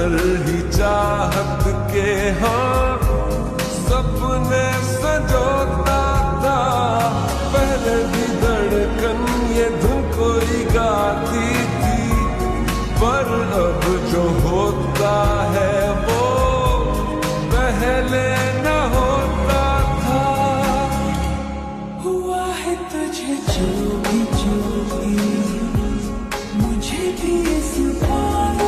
अंदर ही चाहत के हाँ सपने संजोता था। पहले भी धड़कन ये धुन कोई गाती थी, पर अब जो होता है वो पहले न होता था। हुआ है तुझे जो भी मुझे भी इस बार